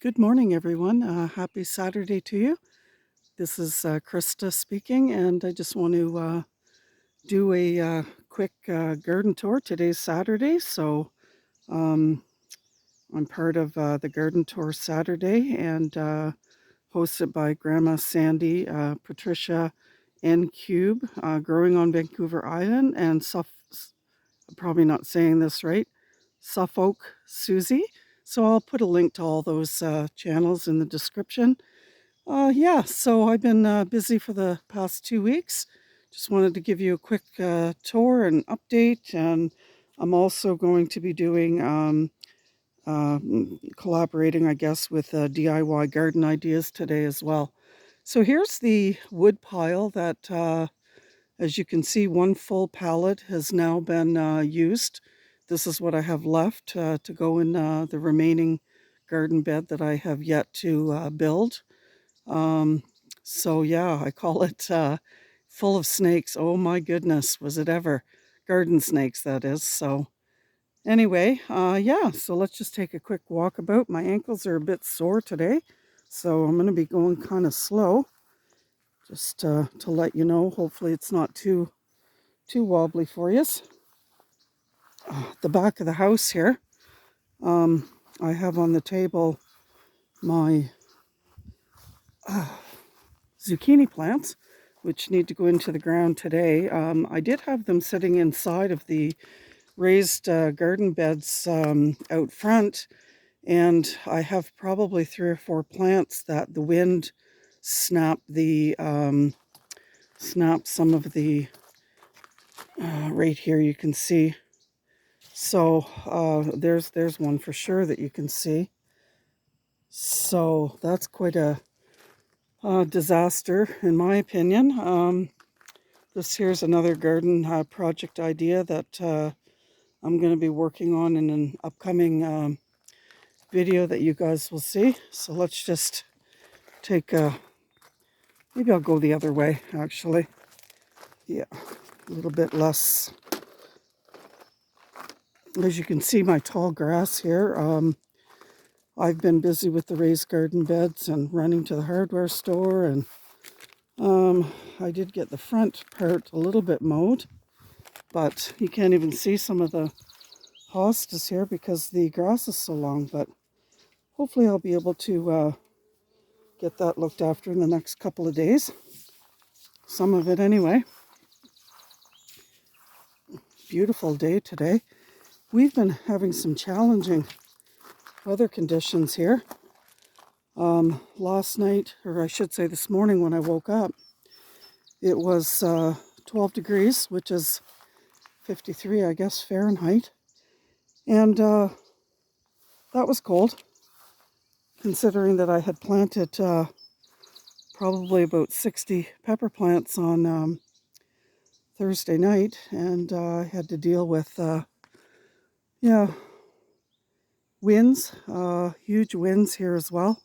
Good morning, everyone. Happy Saturday to you. This is Krista speaking, and I just want to do a quick garden tour. Today's Saturday, so um, I'm part of the Garden Tour Saturday and hosted by Grandma Sandy, Patricia, N Cube, growing on Vancouver Island, and probably not saying this right, Suffolk Susie. So I'll put a link to all those channels in the description. Yeah, so I've been busy for the past 2 weeks. Just wanted to give you a quick tour and update. And I'm also going to be doing, collaborating, I guess, with DIY garden ideas today as well. So here's the wood pile that, as you can see, one full pallet has now been used. This is what I have left to go in the remaining garden bed that I have yet to build. Um, so yeah, I call it full of snakes. Oh my goodness, was it ever? Garden snakes, that is. So anyway, yeah, so let's just take a quick walkabout. My ankles are a bit sore today, so I'm going to be going kind of slow just to let you know. Hopefully it's not too wobbly for you. The back of the house here, I have on the table my zucchini plants, which need to go into the ground today. I did have them sitting inside of the raised garden beds out front, and I have probably 3 or 4 plants that the wind snapped some of the right here you can see. So there's one for sure that you can see. So that's quite a disaster in my opinion. This here's another garden project idea that I'm going to be working on in an upcoming video that you guys will see. So let's just take maybe I'll go the other way actually. Yeah, a little bit less. As you can see, my tall grass here. I've been busy with the raised garden beds and running to the hardware store, and I did get the front part a little bit mowed, but you can't even see some of the hostas here because the grass is so long. But hopefully I'll be able to get that looked after in the next couple of days. Some of it anyway. Beautiful day today. We've been having some challenging weather conditions here. Last night, or I should say this morning when I woke up, it was 12 degrees, which is 53, I guess, Fahrenheit. And that was cold, considering that I had planted probably about 60 pepper plants on Thursday night, and I had to deal with, winds, huge winds here as well.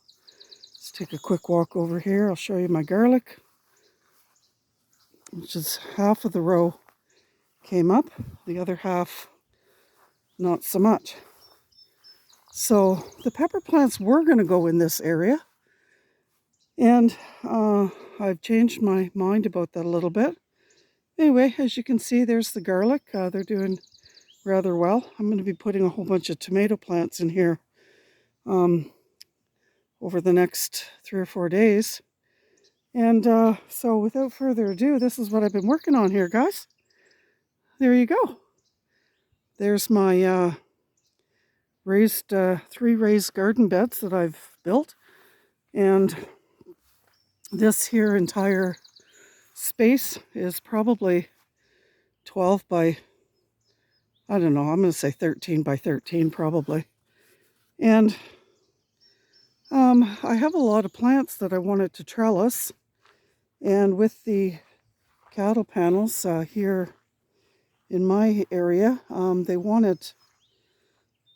Let's take a quick walk over here. I'll show you my garlic, which is half of the row came up, the other half not so much. So the pepper plants were going to go in this area, and I've changed my mind about that a little bit. Anyway, as you can see, there's the garlic. They're doing rather well. I'm going to be putting a whole bunch of tomato plants in here over the next 3 or 4 days. And so without further ado, this is what I've been working on here, guys. There you go. There's my raised 3 raised garden beds that I've built. And this here entire space is probably 12 by, I don't know, I'm going to say 13 by 13 probably. And I have a lot of plants that I wanted to trellis. And with the cattle panels here in my area, they wanted,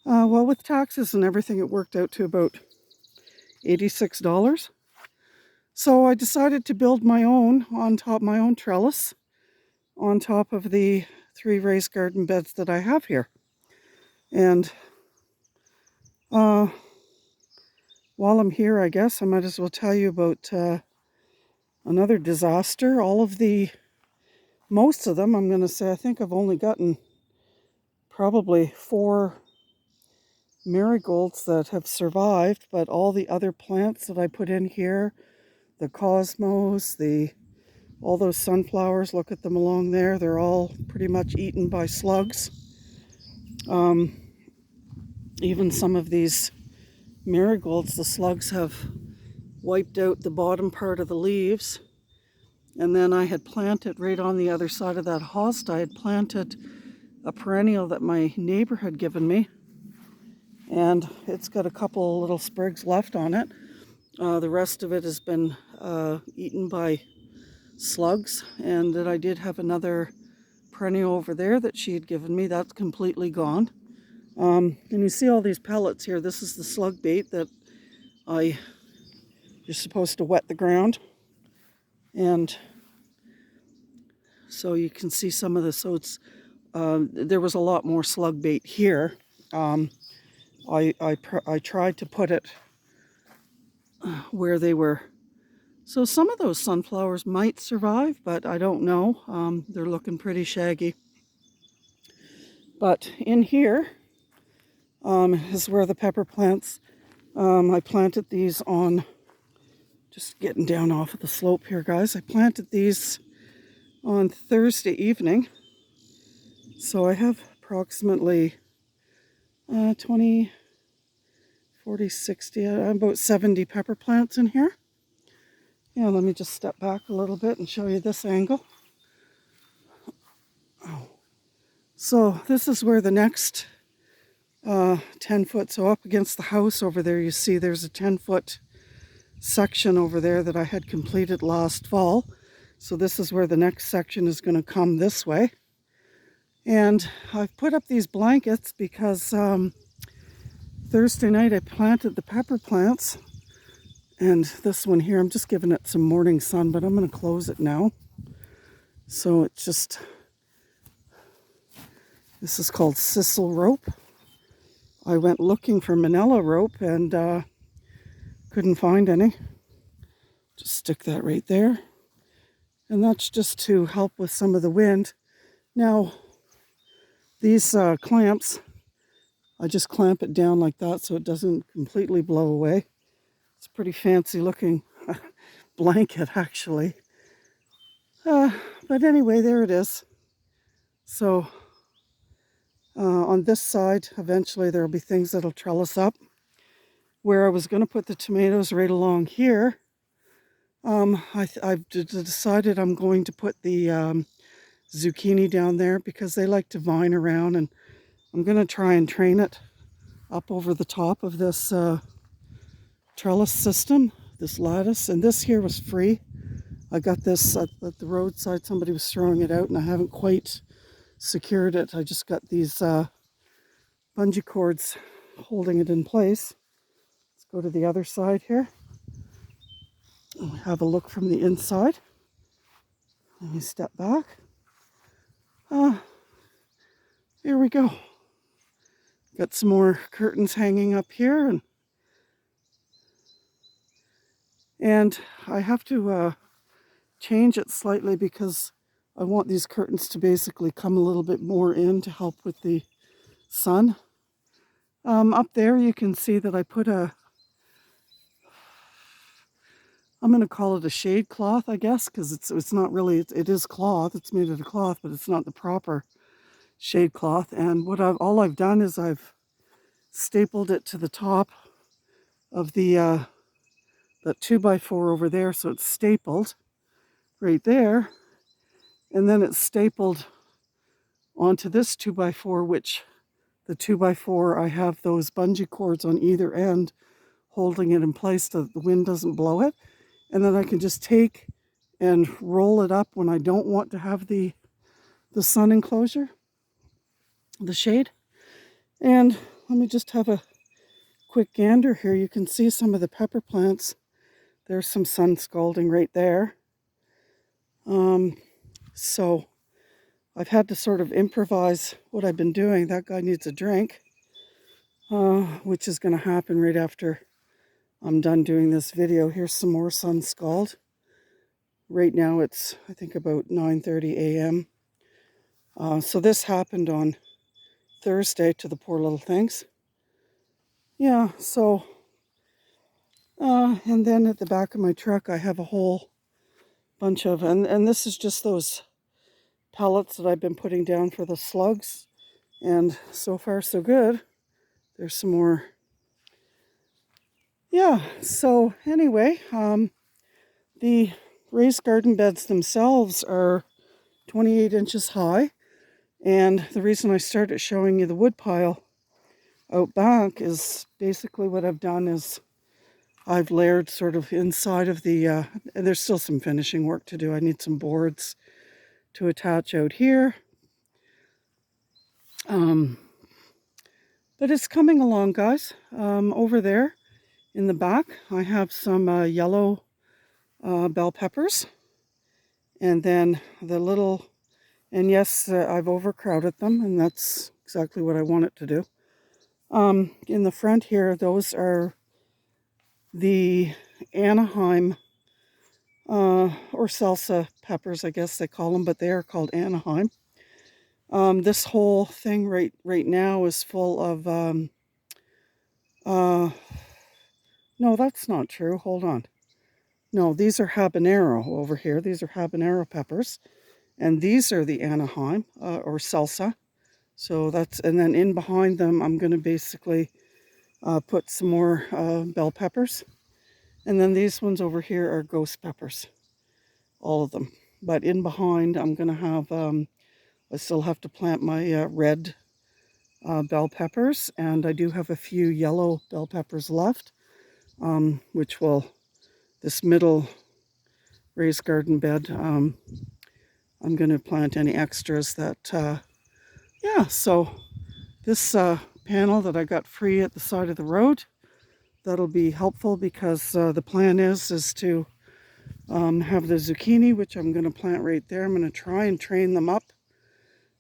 well, with taxes and everything, it worked out to about $86. So I decided to build my own my own trellis on top of the 3 raised garden beds that I have here. And while I'm here, I guess I might as well tell you about another disaster. Most of them, I'm going to say, I think I've only gotten probably 4 marigolds that have survived, but all the other plants that I put in here, the cosmos, all those sunflowers, look at them along there, they're all pretty much eaten by slugs. Even some of these marigolds, the slugs have wiped out the bottom part of the leaves. And then I had planted right on the other side of that host, I had planted a perennial that my neighbor had given me. And it's got a couple little sprigs left on it. The rest of it has been eaten by slugs. And then I did have another perennial over there that she had given me. That's completely gone. And you see all these pellets here. This is the slug bait that you're supposed to wet the ground. And so you can see some of the, so it's, there was a lot more slug bait here. I tried to put it where they were. So some of those sunflowers might survive, but I don't know. They're looking pretty shaggy. But in here is where the pepper plants, I planted these on, just getting down off of the slope here, guys. I planted these on Thursday evening. So I have approximately 20, 40, 60, about 70 pepper plants in here. Yeah, let me just step back a little bit and show you this angle. Oh. So this is where the next 10 foot, so up against the house over there, you see there's a 10-foot section over there that I had completed last fall. So this is where the next section is going to come this way. And I've put up these blankets because Thursday night I planted the pepper plants. And this one here, I'm just giving it some morning sun, but I'm going to close it now. So it's just, this is called Sisal rope. I went looking for manila rope and couldn't find any. Just stick that right there. And that's just to help with some of the wind. Now, these clamps, I just clamp it down like that so it doesn't completely blow away. It's a pretty fancy looking blanket, actually. But anyway, there it is. So on this side, eventually there will be things that'll trellis up. Where I was going to put the tomatoes right along here, I've decided I'm going to put the zucchini down there because they like to vine around, and I'm going to try and train it up over the top of this trellis system, this lattice. And this here was free. I got this at the roadside. Somebody was throwing it out and I haven't quite secured it. I just got these bungee cords holding it in place. Let's go to the other side here. Have a look from the inside. Let me step back. Here we go. Got some more curtains hanging up here, and I have to change it slightly because I want these curtains to basically come a little bit more in to help with the sun. Up there you can see that I put I'm going to call it a shade cloth, I guess, because it's not really, it is cloth, it's made out of cloth, but it's not the proper shade cloth. And all I've done is I've stapled it to the top of the that 2x4 over there, so it's stapled right there, and then it's stapled onto this 2x4, which the 2x4, I have those bungee cords on either end holding it in place so that the wind doesn't blow it. And then I can just take and roll it up when I don't want to have the sun enclosure, the shade. And let me just have a quick gander here. You can see some of the pepper plants. There's some sun scalding right there. So I've had to sort of improvise what I've been doing. That guy needs a drink, which is going to happen right after I'm done doing this video. Here's some more sun scald. Right now it's, I think, about 9:30 a.m. So this happened on Thursday to the poor little things. Yeah, so, and then at the back of my truck I have a whole bunch of, and this is just those pallets that I've been putting down for the slugs. And so far so good. There's some more. Yeah, so anyway, the raised garden beds themselves are 28 inches high. And the reason I started showing you the wood pile out back is basically what I've done is I've layered sort of inside of the, and there's still some finishing work to do. I need some boards to attach out here. But it's coming along, guys. Over there in the back, I have some yellow bell peppers. And then the little, and yes, I've overcrowded them, and that's exactly what I want it to do. In the front here, those are the Anaheim or salsa peppers, I guess they call them, but they are called Anaheim. This whole thing right now is full of, no, that's not true. Hold on. No, these are habanero over here. These are habanero peppers. And these are the Anaheim or salsa. So that's, and then in behind them, I'm going to basically put some more bell peppers. And then these ones over here are ghost peppers. All of them. But in behind, I'm going to have, I still have to plant my red bell peppers. And I do have a few yellow bell peppers left, which will, this middle raised garden bed, I'm going to plant any extras that, yeah, so this panel that I got free at the side of the road, that'll be helpful because the plan is to have the zucchini, which I'm going to plant right there. I'm going to try and train them up.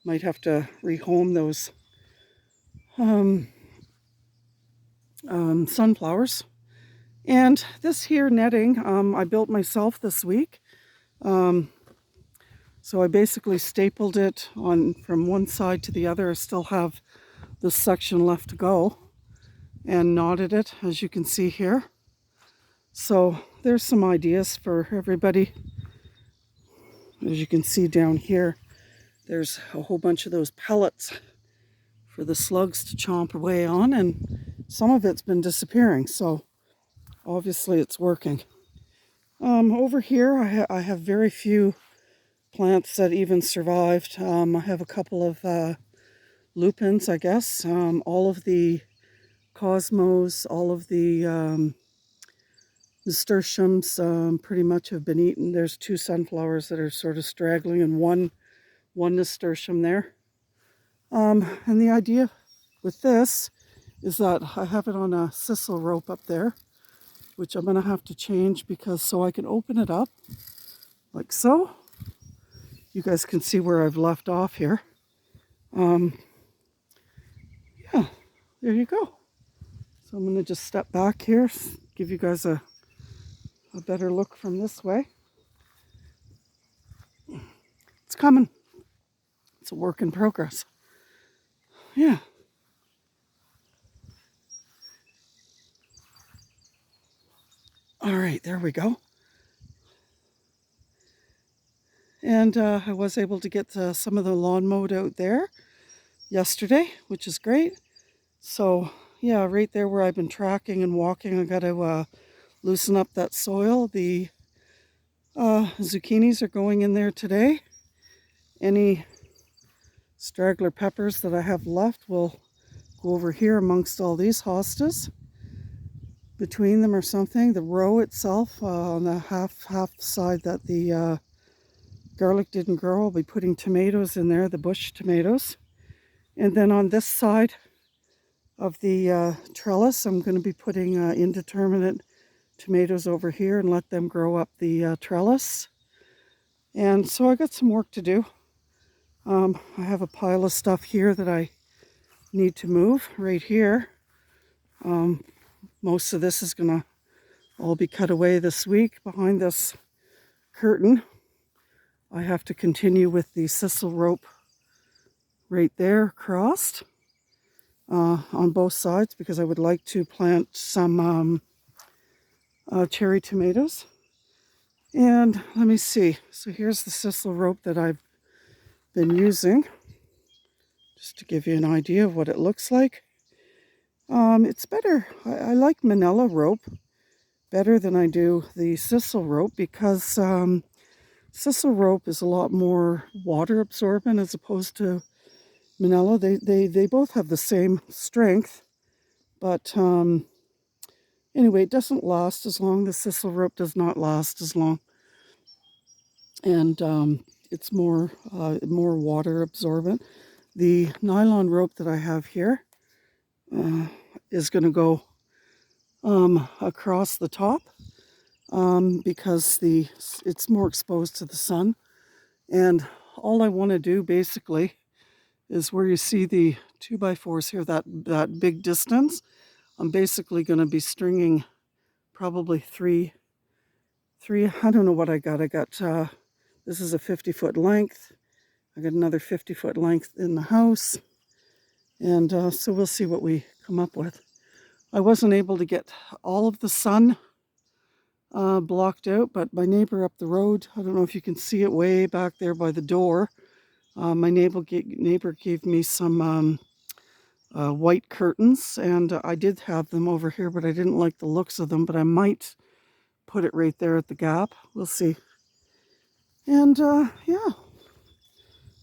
Might have to rehome those sunflowers. And this here netting, I built myself this week. So I basically stapled it on from one side to the other. I still have this section left to go, and knotted it, as you can see here. So there's some ideas for everybody. As you can see down here, there's a whole bunch of those pellets for the slugs to chomp away on, and some of it's been disappearing, so obviously it's working. Over here I have very few plants that even survived. I have a couple of lupins, I guess. All of the cosmos, all of the nasturtiums pretty much have been eaten. There's two sunflowers that are sort of straggling, and one nasturtium there. And the idea with this is that I have it on a Sisal rope up there, which I'm going to have to change because so I can open it up like so. You guys can see where I've left off here. Yeah, there you go. So I'm going to just step back here, give you guys a better look from this way. It's coming. It's a work in progress. Yeah. All right, there we go. And I was able to get some of the lawn mowed out there yesterday, which is great. So yeah, right there where I've been tracking and walking, I got to loosen up that soil. The zucchinis are going in there today. Any straggler peppers that I have left will go over here amongst all these hostas. Between them or something. The row itself on the half side that the garlic didn't grow, I'll be putting tomatoes in there, the bush tomatoes. And then on this side of the trellis, I'm going to be putting indeterminate tomatoes over here and let them grow up the trellis. And so I got some work to do. I have a pile of stuff here that I need to move right here. Most of this is going to all be cut away this week. Behind this curtain, I have to continue with the Sisal rope right there crossed on both sides because I would like to plant some cherry tomatoes. And let me see. So here's the Sisal rope that I've been using, just to give you an idea of what it looks like. It's better. I like manila rope better than I do the Sisal rope because Sisal rope is a lot more water absorbent as opposed to manila. They both have the same strength, but anyway, it doesn't last as long. The Sisal rope does not last as long, and it's more water absorbent. The nylon rope that I have here is going to go across the top because it's more exposed to the sun. And all I want to do basically is where you see the 2x4s here, that big distance. I'm basically going to be stringing probably three. I don't know what I got. This is a 50-foot length. I got another 50-foot length in the house. And so we'll see what we come up with. I wasn't able to get all of the sun blocked out, but my neighbor up the road, I don't know if you can see it way back there by the door. My neighbor gave me some white curtains, and I did have them over here, but I didn't like the looks of them, but I might put it right there at the gap. We'll see. And yeah,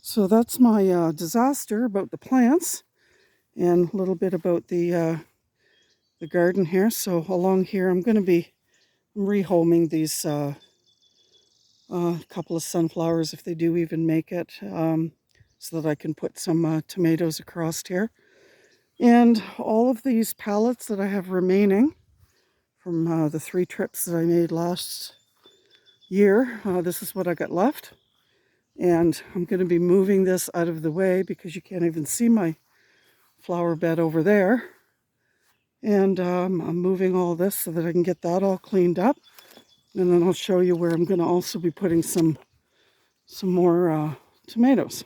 so that's my disaster about the plants and a little bit about the garden here. So along here, I'm rehoming these couple of sunflowers if they do even make it, so that I can put some tomatoes across here. And all of these pallets that I have remaining from the 3 trips that I made last year, this is what I got left. And I'm going to be moving this out of the way because you can't even see my flower bed over there. And I'm moving all this so that I can get that all cleaned up. And then I'll show you where I'm going to also be putting some more tomatoes.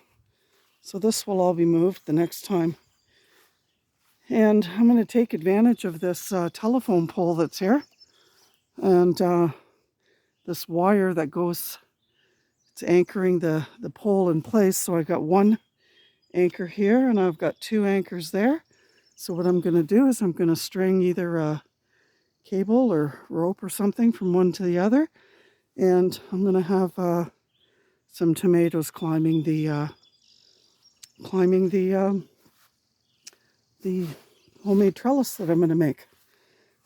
So this will all be moved the next time. And I'm going to take advantage of this telephone pole that's here. And this wire that goes, it's anchoring the pole in place. So I got one anchor here and I've got 2 anchors there. So what I'm going to do is I'm going to string either a cable or rope or something from one to the other. And I'm going to have some tomatoes climbing the homemade trellis that I'm going to make.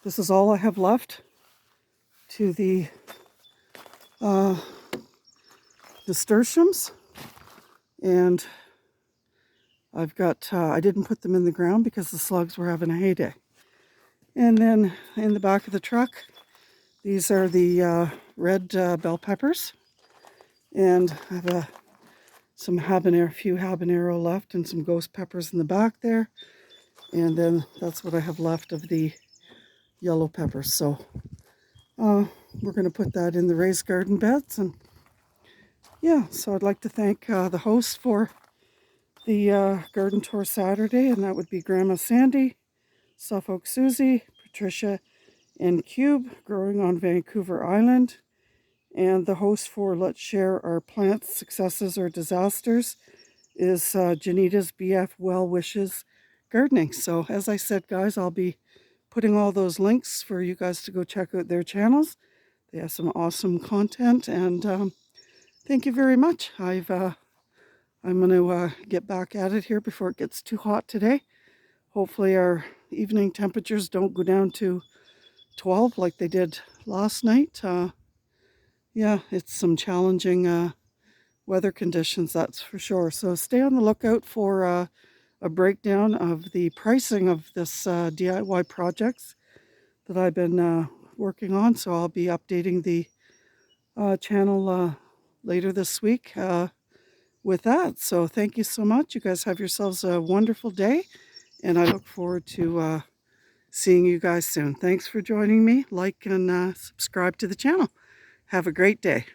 This is all I have left to the nasturtiums, and I've got I didn't put them in the ground because the slugs were having a heyday. And then in the back of the truck, these are the red bell peppers, and I have a few habanero left and some ghost peppers in the back there. And then that's what I have left of the yellow peppers. So we're going to put that in the raised garden beds. And yeah, so I'd like to thank the host for the garden tour Saturday, and that would be Grandma Sandy, Suffolk Susie, Patricia, and Cube, growing on Vancouver Island. And the host for Let's Share Our Plants Successes or Disasters is Janita's BF Well Wishes Gardening. So as I said, guys, I'll be putting all those links for you guys to go check out their channels. They have some awesome content, and thank you very much. I'm going to get back at it here before it gets too hot today. Hopefully our evening temperatures don't go down to 12 like they did last night. Yeah, it's some challenging weather conditions, that's for sure. So stay on the lookout for a breakdown of the pricing of this DIY projects that I've been working on. So I'll be updating the channel later this week with that. So thank you so much. You guys have yourselves a wonderful day, and I look forward to seeing you guys soon. Thanks for joining me. Like and subscribe to the channel. Have a great day.